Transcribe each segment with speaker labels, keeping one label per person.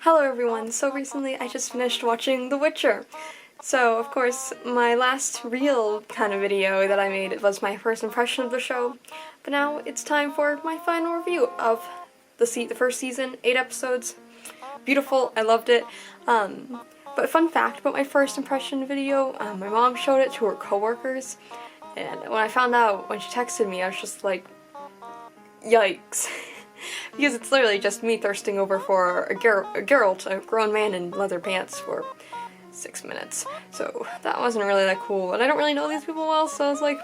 Speaker 1: Hello everyone, so recently I just finished watching The Witcher. So of course my last real kind of video that I made was my first impression of the show, but now it's time for my final review of the first season, 8 episodes. Beautiful, I loved it. But fun fact about my first impression video, my mom showed it to her coworkers, and when I found out, when she texted me, I was just like, yikes. Because it's literally just me thirsting over for a Geralt, a grown man in leather pants, for 6 minutes. So that wasn't really that cool, and I don't really know these people well, so I was like,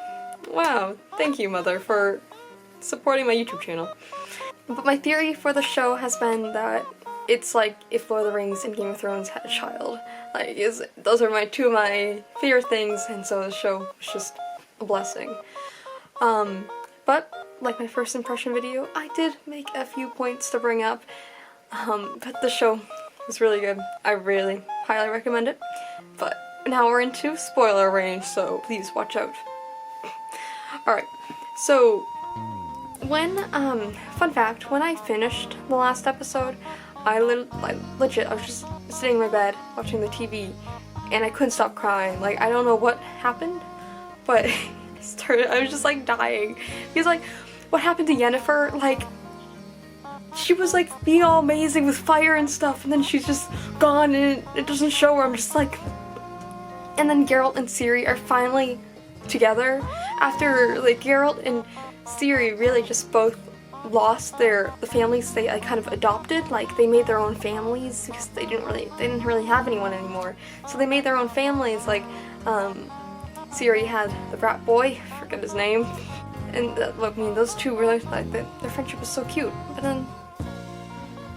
Speaker 1: wow, thank you, Mother, for supporting my YouTube channel. But my theory for the show has been that it's like if Lord of the Rings and Game of Thrones had a child. Those are two of my favorite things, and so the show was just a blessing. But like my first impression video, I did make a few points to bring up, but the show was really good. I really highly recommend it. But now we're into spoiler range, so please watch out. Alright, so fun fact, when I finished the last episode, I legit, I was just sitting in my bed watching the TV, and I couldn't stop crying. Like, I don't know what happened, but I was just like dying. Because like, what happened to Yennefer? Like, she was like being all amazing with fire and stuff, and then she's just gone and it doesn't show her. I'm just like, and then Geralt and Ciri are finally together after like Geralt and Ciri really just both lost the families they kind of adopted. Like, they made their own families because they didn't really have anyone anymore. So they made their own families. Like, Ciri had the brat boy, I forget his name, and I mean, those two really, like, their friendship was so cute, but then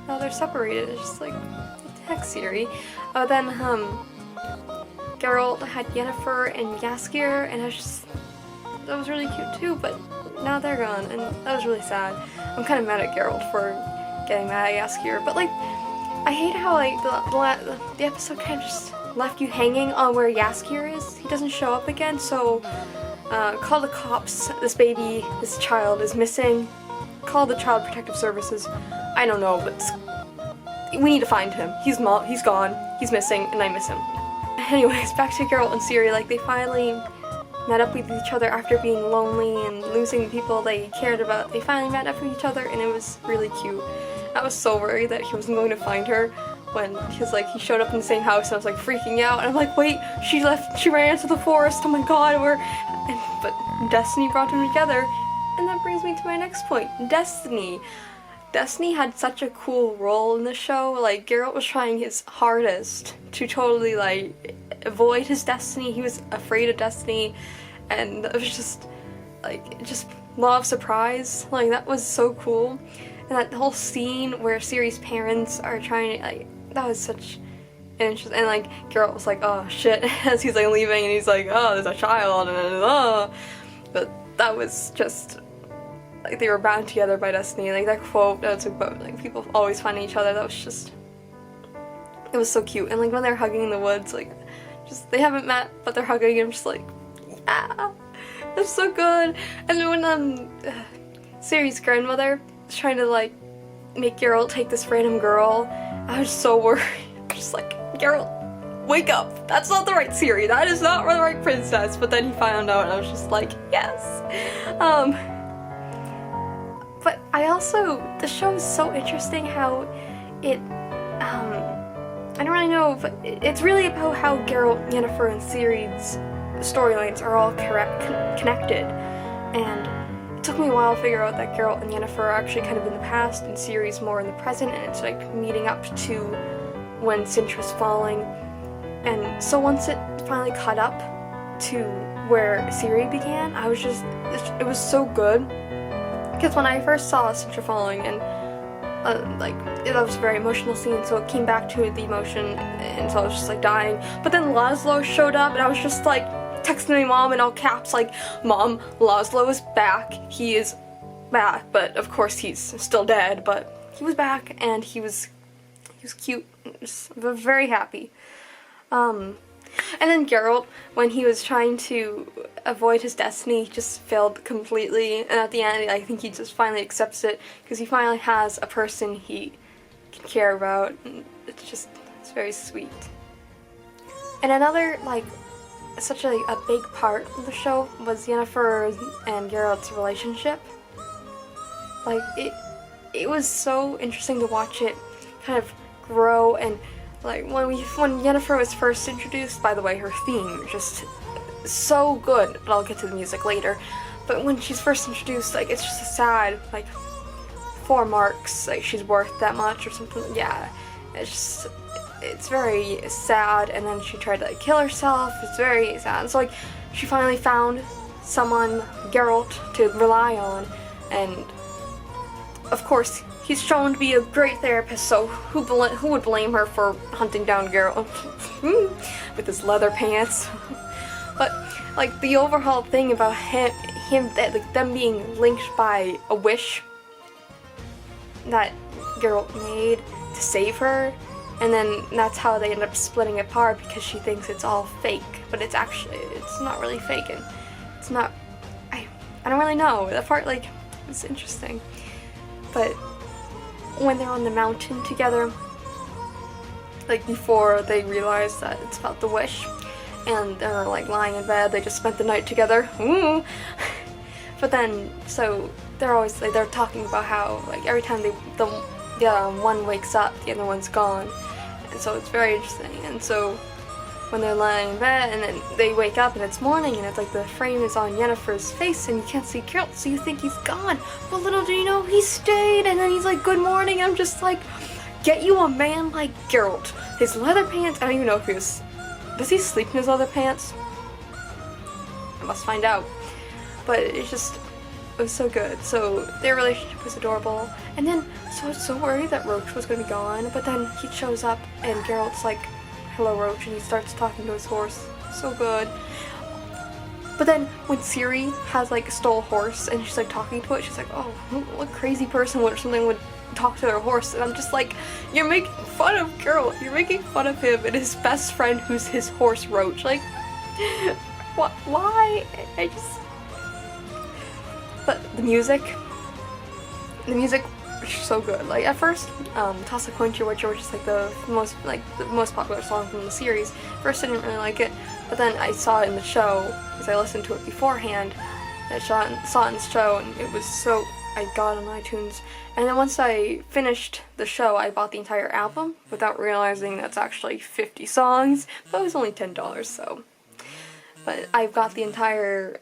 Speaker 1: now they're separated. It's just like, what the heck, Ciri? Then Geralt had Yennefer and Jaskier, and that was really cute too, but now they're gone, and that was really sad. I'm kind of mad at Geralt for getting mad at Jaskier, but like, I hate how like the episode kind of just left you hanging on where Jaskier is. He doesn't show up again, so call the cops. This child is missing. Call the Child Protective Services. I don't know, but we need to find him. He's gone. He's missing, and I miss him. Anyways, back to Geralt and Ciri. Like, they finally met up with each other after being lonely and losing people they cared about. They finally met up with each other, and it was really cute. I was so worried that he wasn't going to find her when he showed up in the same house, and I was like freaking out, and I'm like, wait, she ran into the forest, oh my god, but Destiny brought them together. And that brings me to my next point, Destiny. Destiny had such a cool role in the show. Like, Geralt was trying his hardest to totally like avoid his destiny. He was afraid of Destiny, and it was just law of surprise. Like, that was so cool. And that whole scene where Ciri's parents are trying to, like, that was such interesting. And like, Geralt was like, oh shit, as he's like leaving, and he's like, oh, there's a child, and but that was just like, they were bound together by destiny. Like, that quote, that's a quote, like, people always finding each other, that was just, it was so cute. And like, when they're hugging in the woods, like, they haven't met, but they're hugging, and I'm just like, yeah, that's so good. And then when Ciri's grandmother was trying to like make Geralt take this random girl, I was so worried. I'm just like, Geralt, wake up, that's not the right Ciri, that is not the right princess. But then he found out, and I was just like, yes. But the show is so interesting how it, I don't really know, but it's really about how Geralt, Yennefer, and Ciri's storylines are all connected. And it took me a while to figure out that Geralt and Yennefer are actually kind of in the past, and Ciri's more in the present, and it's like meeting up to when Cintra's falling. And so once it finally caught up to where Ciri began, it was so good. Because when I first saw Cintra falling, and that was a very emotional scene, so it came back to the emotion, and so I was just like dying. But then Laszlo showed up, and I was just like texting my mom in all caps, like, Mom, Laszlo is back. He is back, but of course he's still dead, but he was back, and he was cute. Just very happy. And then Geralt, when he was trying to avoid his destiny, just failed completely, and at the end I think he just finally accepts it, because he finally has a person he can care about. And it's very sweet. And another, like, such a big part of the show was Yennefer and Geralt's relationship. Like, it was so interesting to watch it kind of grow, and like when Yennefer was first introduced, by the way, her theme just so good, but I'll get to the music later. But when she's first introduced, like, it's just a sad, like, 4 marks, like she's worth that much or something. Yeah, it's very sad, and then she tried to, like, kill herself. It's very sad. So, like, she finally found someone, Geralt, to rely on, and of course he's shown to be a great therapist, so who would blame her for hunting down Geralt with his leather pants? But, like, the overall thing about them being linked by a wish that Geralt made to save her, and then that's how they end up splitting apart, because she thinks it's all fake, but it's not really fake, and it's not, I don't really know. That part, like, it's interesting. But when they're on the mountain together, like, before they realize that it's about the wish, and they're, like, lying in bed, they just spent the night together. Ooh. But then, so they're always, like, they're talking about how, like, every time the one wakes up, the other one's gone, and so it's very interesting. And so when they're lying in bed, and then they wake up and it's morning, and it's like the frame is on Yennefer's face and you can't see Geralt, so you think he's gone, but little do you know he stayed, and then he's like, good morning. I'm just like, get you a man like Geralt. His leather pants, I don't even know if does he sleep in his leather pants? I must find out. But it was so good. So their relationship was adorable. And then, so I was so worried that Roach was gonna be gone, but then he shows up and Geralt's like, hello Roach, and he starts talking to his horse. So good. But then when Ciri has, like, stole a horse and she's like talking to it, she's like, oh, what crazy person would talk to their horse? And I'm just like, you're making fun of Geralt. You're making fun of him and his best friend who's his horse Roach. Like, what? Why? But the music was so good. Like, at first, Toss a Coin to Your Witcher, which is like the most popular song from the series. First I didn't really like it, but then I saw it in the show, because I listened to it beforehand. I saw it in the show, and it was so, I got it on iTunes. And then once I finished the show, I bought the entire album, without realizing that's actually 50 songs, but it was only $10, so. But I've got the entire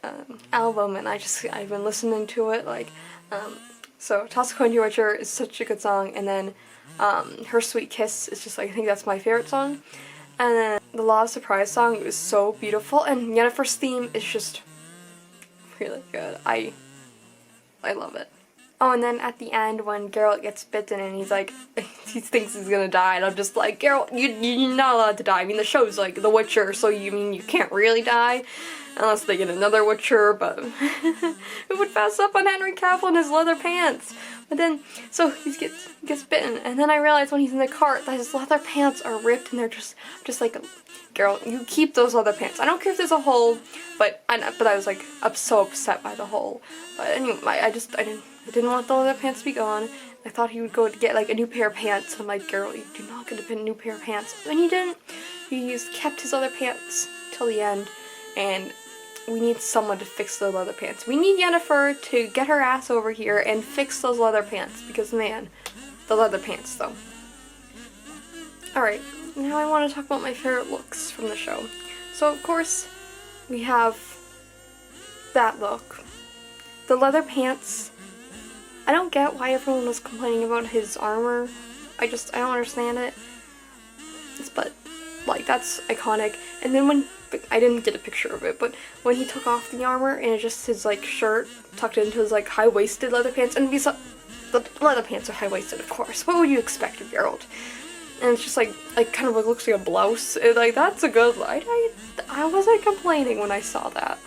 Speaker 1: album, and I've been listening to it, like, so Toss a Coin to Your Witcher is such a good song, and then Her Sweet Kiss is just, like, I think that's my favorite song. And then the Law of Surprise song, it was so beautiful, and Yennefer's theme is just really good. I love it. Oh, and then at the end, when Geralt gets bitten and he's like, he thinks he's gonna die, and I'm just like, Geralt, you're not allowed to die. I mean, the show's like The Witcher, so you can't really die, unless they get another Witcher, but who would pass up on Henry Cavill in his leather pants? But then, so he gets bitten, and then I realize when he's in the cart that his leather pants are ripped, and they're just like, Geralt, you keep those leather pants. I don't care if there's a hole, but I was like, I'm so upset by the hole. But anyway, I didn't want the leather pants to be gone. I thought he would go to get, like, a new pair of pants. I'm like, Geralt, you do not get a new pair of pants. And he didn't. He's kept his leather pants till the end, and we need someone to fix those leather pants. We need Yennefer to get her ass over here and fix those leather pants, because, man, the leather pants, though. Alright, now I want to talk about my favorite looks from the show. So, of course, we have that look. The leather pants. I don't get why everyone was complaining about his armor. I don't understand it. But, like, that's iconic. And then I didn't get a picture of it, but when he took off the armor and it's just his, like, shirt tucked into his, like, high-waisted leather pants, and the leather pants are high-waisted, of course. What would you expect of Geralt? And it's just, like kind of looks like a blouse. Like, that's a good, I wasn't complaining when I saw that.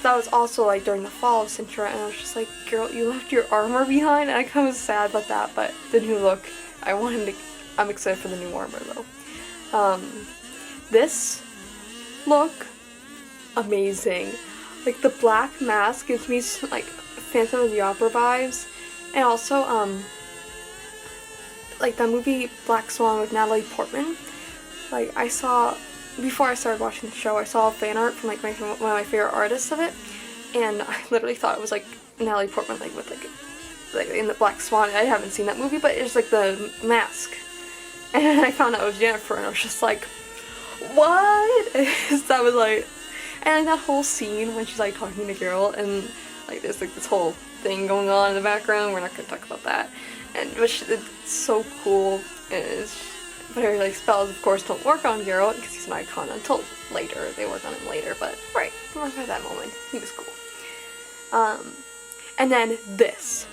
Speaker 1: That was also, like, during the fall of Sintra, and I was just like, Geralt, you left your armor behind? And I kind of was sad about that, but the new look, I'm excited for the new armor, though. This look, amazing. Like, the black mask gives me, like, Phantom of the Opera vibes, and also, like that movie Black Swan with Natalie Portman. Like I saw, before I started watching the show, I saw fan art from like one of my favorite artists of it, and I literally thought it was like Natalie Portman like with like in the Black Swan. I haven't seen that movie, but it's like the mask. And then I found out it was Jennifer, and I was just like, what? So that was like, and like that whole scene when she's like talking to Geralt, and like there's like this whole thing going on in the background. We're not gonna talk about that. And it's so cool. And but her like spells, of course, don't work on Geralt because he's an icon until later. They work on him later, but right, at that moment, he was cool. And then this.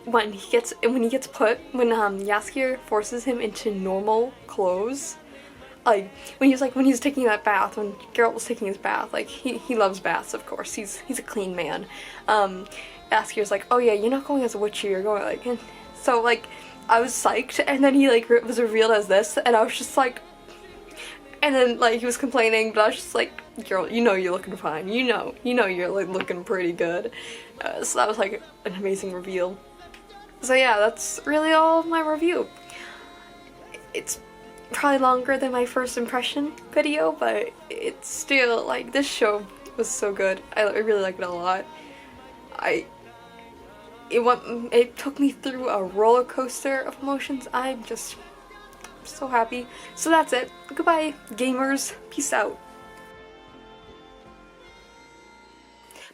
Speaker 1: When Jaskier forces him into normal clothes, like when he's taking that bath, when Geralt was taking his bath, like he loves baths, of course. He's a clean man. Jaskier's like, oh yeah, you're not going as a witcher, you're going like, and so like I was psyched, and then he like was revealed as this, and I was just like, and then like he was complaining, but I was just like, Geralt, you know you're looking fine, you know you're like looking pretty good. So that was like an amazing reveal. So yeah, that's really all of my review. It's probably longer than my first impression video, but it's still, like, this show was so good. I really liked it a lot. It took me through a roller coaster of emotions. I'm just so happy. So that's it. Goodbye, gamers. Peace out.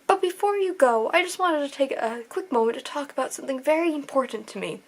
Speaker 1: But before you go, I just wanted to take a quick moment to talk about something very important to me.